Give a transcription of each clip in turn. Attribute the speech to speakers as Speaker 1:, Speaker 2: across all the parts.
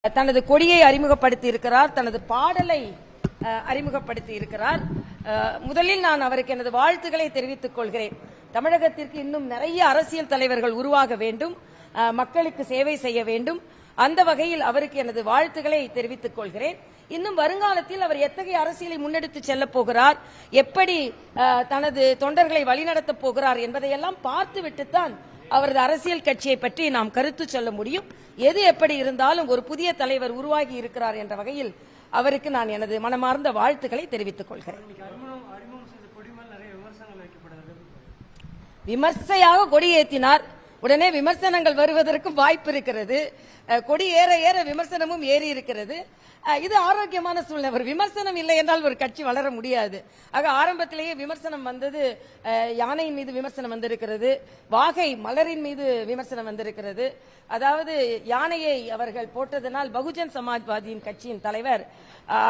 Speaker 1: தனது கொடியை அறிமுகப்படுத்தி இருக்கிறார், தனது பாடலை அறிமுகப்படுத்தி இருக்கிறார். முதலில் நான் அவருக்கு எனது வாழ்த்துக்களை தெரிவித்துக் கொள்கிறேன். தமிழகத்திற்கு இன்னும் நிறைய அரசியல் தலைவர்கள் உருவாக வேண்டும், மக்களுக்கு சேவை செய்ய வேண்டும். அந்த வகையில் அவருக்கு எனது வாழ்த்துக்களை தெரிவித்துக் கொள்கிறேன். இன்னும் வருங்காலத்தில் அவர் எத்தகைய அரசியலை முன்னெடுத்து செல்ல போகிறார், எப்படி தனது தொண்டர்களை வழிநடத்தப் போகிறார் என்பதையெல்லாம் பார்த்துவிட்டுத்தான் அவரது அரசியல் கட்சியை பற்றி நாம் கருத்து சொல்ல முடியும். எது எப்படி இருந்தாலும் ஒரு புதிய தலைவர் உருவாகி இருக்கிறார் என்ற வகையில் அவருக்கு நான் எனது மனமார்ந்த வாழ்த்துக்களை தெரிவித்துக் கொள்கிறேன். விமர்சையாக கொடி ஏற்றினார், உடனே விமர்சனங்கள் வருவதற்கும் வாய்ப்பு இருக்கிறது. கொடி ஏற ஏற விமர்சனமும் ஏறி இருக்கிறது. இது ஆரோக்கியமான சூழ்நிலை. ஒரு விமர்சனம் இல்லை என்றால் ஒரு கட்சி வளர முடியாது. ஆக ஆரம்பத்திலேயே விமர்சனம் வந்தது. யானையின் மீது விமர்சனம் வந்திருக்கிறது, வாகை மலரின் மீது விமர்சனம் வந்திருக்கிறது. அதாவது யானையை அவர்கள் போட்டதனால் பகுஜன் சமாஜ்வாதியின் கட்சியின் தலைவர்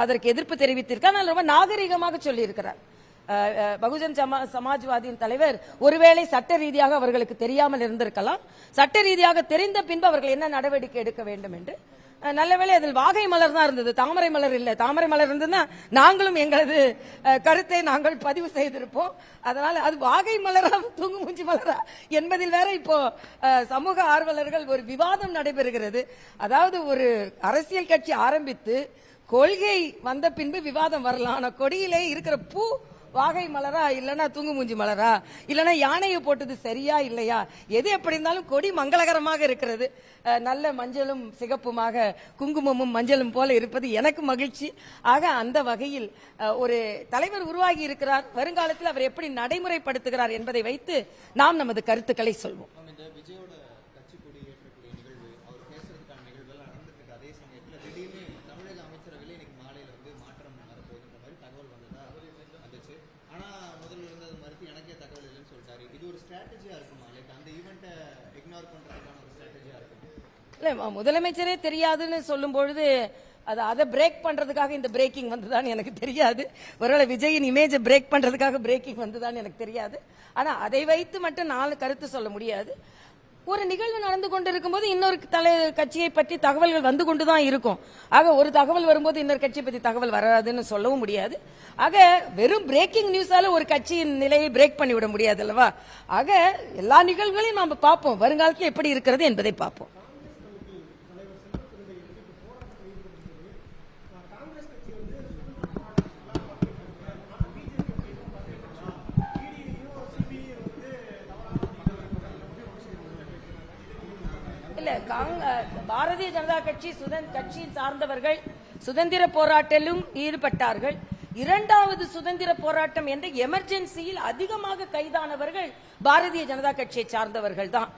Speaker 1: அதற்கு எதிர்ப்பு தெரிவித்திருக்கார். ரொம்ப நாகரிகமாக சொல்லியிருக்கிறார். பகுஜன் சமாஜ்வாதியின் தலைவர் ஒருவேளை சட்ட ரீதியாக அவர்களுக்கு தெரியாமல் இருந்திருக்கலாம். சட்ட ரீதியாக தெரிந்த பின்பு அவர்கள் என்ன நடவடிக்கை எடுக்க வேண்டும் என்று. நல்லவேளை அதில் வாகை மலர் தான் இருந்தது, தாமரை மலர் இல்லை. தாமரை மலர் இருந்ததுன்னா நாங்களும் எங்களது கருத்தை நாங்கள் பதிவு செய்திருப்போம். அதனால அது வாகை மலரா தூங்கு மூஞ்சி மலரா என்பதில் வேற இப்போ சமூக ஆர்வலர்கள் ஒரு விவாதம் நடைபெறுகிறது. அதாவது ஒரு அரசியல் கட்சி ஆரம்பித்து கொள்கை வந்த பின்பு விவாதம் வரலாம். ஆனா கொடியிலே இருக்கிற பூ வாகை மலரா, இல்லனா தூங்கு மூஞ்சி மலரா, இல்லனா யானையை போட்டது சரியா இல்லையா, எது எப்படி இருந்தாலும் கொடி மங்களகரமாக இருக்கிறது. நல்ல மஞ்சளும் சிகப்புமாக, குங்குமமும் மஞ்சளும் போல இருப்பது எனக்கு மகிழ்ச்சி. ஆக அந்த வகையில் ஒரு தலைவர் உருவாகி இருக்கிறார். வருங்காலத்தில் அவர் எப்படி நடைமுறைப்படுத்துகிறார் என்பதை வைத்து நாம் நமது கருத்துக்களை சொல்வோம். முதலமைச்சரே தெரியாதுன்னு சொல்லும் பொழுது அதை பிரேக் பண்றதுக்காக இந்த பிரேக்கிங் வந்ததான்னு எனக்கு தெரியாது. ஒருவேளை விஜயின் இமேஜ் பிரேக் பண்றதுக்காக பிரேக்கிங் வந்ததான்னு எனக்கு தெரியாது. ஆனா அதை வைத்து மட்டும் நான் கருத்து சொல்ல முடியாது. ஒரு நிகழ்வு நடந்து கொண்டிருக்கும் போது இன்னொரு கட்சியை பற்றி தகவல்கள் வந்து கொண்டுதான் இருக்கும். ஆக ஒரு தகவல் வரும்போது இன்னொரு கட்சியை பற்றி தகவல் வராதுன்னு சொல்லவும் முடியாது. ஆக வெறும் பிரேக்கிங் நியூஸால ஒரு கட்சியின் நிலையை பிரேக் பண்ணிவிட முடியாது அல்லவா. ஆக எல்லா நிகழ்வுகளையும் நாம் பார்ப்போம், வருங்காலத்தில் எப்படி இருக்கிறது என்பதை பார்ப்போம். பாரதிய ஜனதா கட்சி கட்சியின் சார்ந்தவர்கள் சுதந்திர போராட்டத்திலும் ஈடுபட்டார்கள். இரண்டாவது சுதந்திர போராட்டம் என்ற எமர்ஜென்சியில் அதிகமாக கைதானவர்கள் பாரதிய ஜனதா கட்சியை சார்ந்தவர்கள் தான்.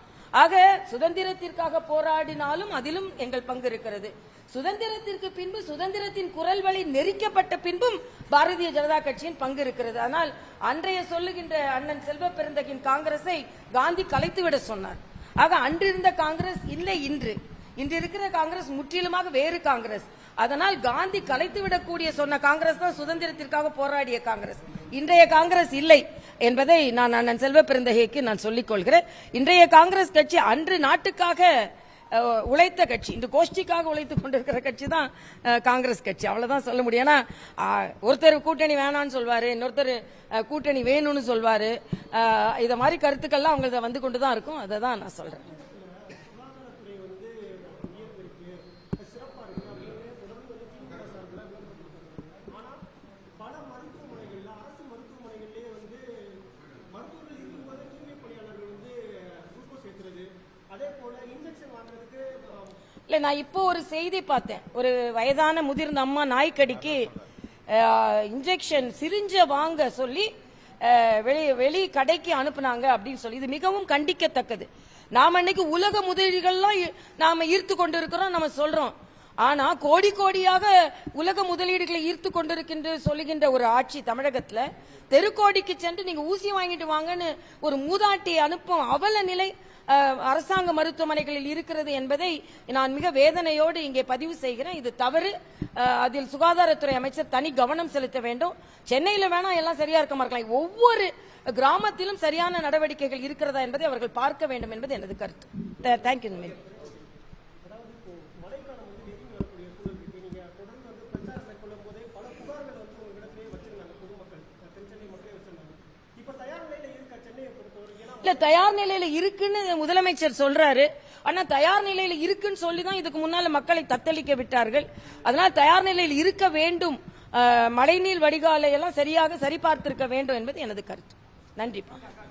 Speaker 1: ஆக சுதந்திரத்திற்காக போராடினாலும் அதிலும் எங்கள் பங்கு இருக்கிறது. சுதந்திரத்திற்கு பின்பு சுதந்திரத்தின் குரல் வழி நெரிக்கப்பட்ட பின்பும் பாரதிய ஜனதா கட்சியின் பங்கு இருக்கிறது. ஆனால் அன்றைய சொல்லுகின்ற அண்ணன் செல்வ பெருந்தகின் காங்கிரஸை காந்தி கலைத்துவிட சொன்னார். ஆக அன்றிருந்த காங்கிரஸ் இல்லை இன்று இருக்கிற காங்கிரஸ் முற்றிலுமாக வேறு காங்கிரஸ். அதனால் காந்தி கலைத்துவிடக்கூடிய சொன்ன காங்கிரஸ் தான் சுதந்திரத்திற்காக போராடிய காங்கிரஸ். இன்றைய காங்கிரஸ் இல்லை என்பதை நான் அண்ணன் செல்வ பெருந்தகைக்கு நான் சொல்லிக் கொள்கிறேன். இன்றைய காங்கிரஸ் கட்சி அன்று நாட்டுக்காக உழைத்த கட்சி, இன்று கோஷ்டிக்காக உழைத்துக் கொண்டிருக்கிற கட்சி தான் காங்கிரஸ் கட்சி. அவ்வளவுதான் சொல்ல முடியும். ஏன்னா ஒருத்தர் கூட்டணி வேணான்னு சொல்வாரு, இன்னொருத்தர் கூட்டணி வேணும்னு சொல்வாரு. இத மாதிரி கருத்துக்கள்லாம் அவங்களுக்கு வந்து கொண்டுதான் இருக்கும். அதை தான் நான் சொல்றேன். நான் இப்போ ஒரு செய்தி பார்த்தேன். ஒரு வயதான முதிர்ந்த அம்மா நாய்க்கடிக்கு இன்ஜெக்ஷன் சிரிஞ்ச வாங்க சொல்லி வெளி கடைக்கு அனுப்புனாங்க அப்படின்னு சொல்லி. இது மிகவும் கண்டிக்கத்தக்கது. நாம இன்னைக்கு உலக முதலீடுகள்லாம் நாம ஈர்த்து கொண்டிருக்கிறோம், நம்ம சொல்றோம். ஆனா கோடி கோடியாக உலக முதலீடுகளை ஈர்த்து கொண்டிருக்கின்ற சொல்லுகின்ற ஒரு ஆட்சி தமிழகத்துல தெருக்கோடிக்கு சென்று நீங்க ஊசி வாங்கிட்டு வாங்கன்னு ஒரு மூதாட்டி அனுப்பும் அவல நிலை அரசாங்க மருத்துவமனைகளில் இருக்கிறது என்பதை நான் மிக வேதனையோடு இங்கே பதிவு செய்கிறேன். இது தவறு. அதில் சுகாதாரத்துறை அமைச்சர் தனி கவனம் செலுத்த வேண்டும். சென்னையில வேணா எல்லாம் சரியா இருக்க இருக்கலாம், ஒவ்வொரு கிராமத்திலும் சரியான நடவடிக்கைகள் இருக்கிறதா என்பதை அவர்கள் பார்க்க வேண்டும் என்பது எனது கருத்து. தேங்க்யூ. இல்ல தயார் நிலையில இருக்குன்னு முதலமைச்சர் சொல்றாரு. ஆனா தயார் நிலையில இருக்குன்னு சொல்லிதான் இதுக்கு முன்னால மக்களை தத்தளிக்க விட்டார்கள். அதனால தயார் நிலையில் இருக்க வேண்டும், மழைநீர் வடிகாலை எல்லாம் சரியாக சரிபார்த்திருக்க வேண்டும் என்பது எனது கருத்து. நன்றிப்பா.